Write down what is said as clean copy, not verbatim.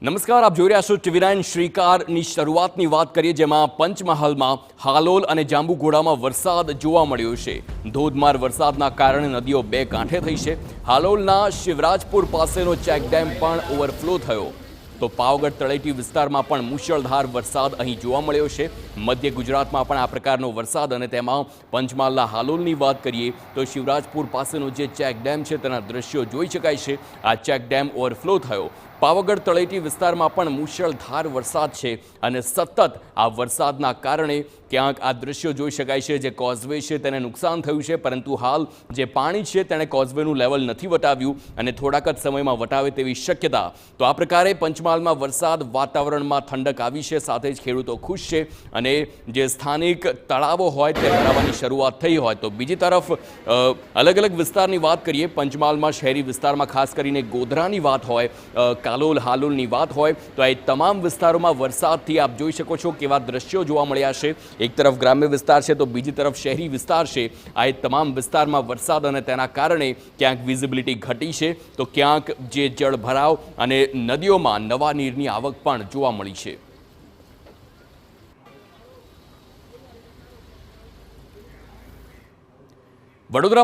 નમસ્કાર, આપ જોઈ રહ્યા છો ટીવી9 શ્રીકારની શરૂઆતની વાત કરીએ, જેમાં પંચમહાલમાં હાલોલ અને જાંબુઘોડામાં વરસાદ જોવા મળ્યો છે। ધોધમાર વરસાદના કારણે નદીઓ બે કાંઠે થઈ છે। હાલોલના શિવરાજપુર પાસેનો ચેકડેમ પણ ઓવરફ્લો થયો, તો પાવાગઢ તળેટી વિસ્તારમાં પણ મુશળધાર વરસાદ અહીં જોવા મળ્યો છે। મધ્ય ગુજરાતમાં પણ આ પ્રકારનો વરસાદ, અને તેમાં પંચમહાલના હાલોલની વાત કરીએ તો શિવરાજપુર પાસેનો જે ચેકડેમ છે તેના દ્રશ્યો જોઈ શકાય છે। આ ચેકડેમ ઓવરફ્લો થયો। પાવાગઢ તળેટી વિસ્તારમાં પણ મુશળધાર વરસાદ છે, અને સતત આ વરસાદના કારણે ક્યાંક આ દ્રશ્યો જોઈ શકાય છે। જે કોઝવે છે તેને નુકસાન થયું છે, પરંતુ હાલ જે પાણી છે તેણે કોઝવેનું લેવલ નથી વટાવ્યું, અને થોડાક જ સમયમાં વટાવે તેવી શક્યતા। તો આ પ્રકારે પંચમહાલમાં વરસાદ, વાતાવરણમાં ઠંડક આવી છે, સાથે જ ખેડૂતો ખુશ છે, અને જે સ્થાનિક તળાવો હોય તે ભરાવાની શરૂઆત થઈ હોય, તો બીજી તરફ અલગ અલગ વિસ્તારની વાત કરીએ। પંચમહાલમાં શહેરી વિસ્તારમાં ખાસ કરીને ગોધરાની વાત હોય, કાલોલ હાલોલની વાત હોય, તો આ તમામ વિસ્તારોમાં વરસાદથી આપ જોઈ શકો છો કેવા દ્રશ્યો જોવા મળ્યા છે। એક તરફ ગ્રામ્ય વિસ્તાર છે તો બીજી તરફ શહેરી વિસ્તાર છે। આ તમામ વિસ્તારમાં વરસાદ, અને તેના કારણે ક્યાંક વિઝિબિલિટી ઘટી છે, તો ક્યાંક જે જળભરાવ અને નદીઓમાં નવા નીરની આવક પણ જોવા મળી છે। વડોદરા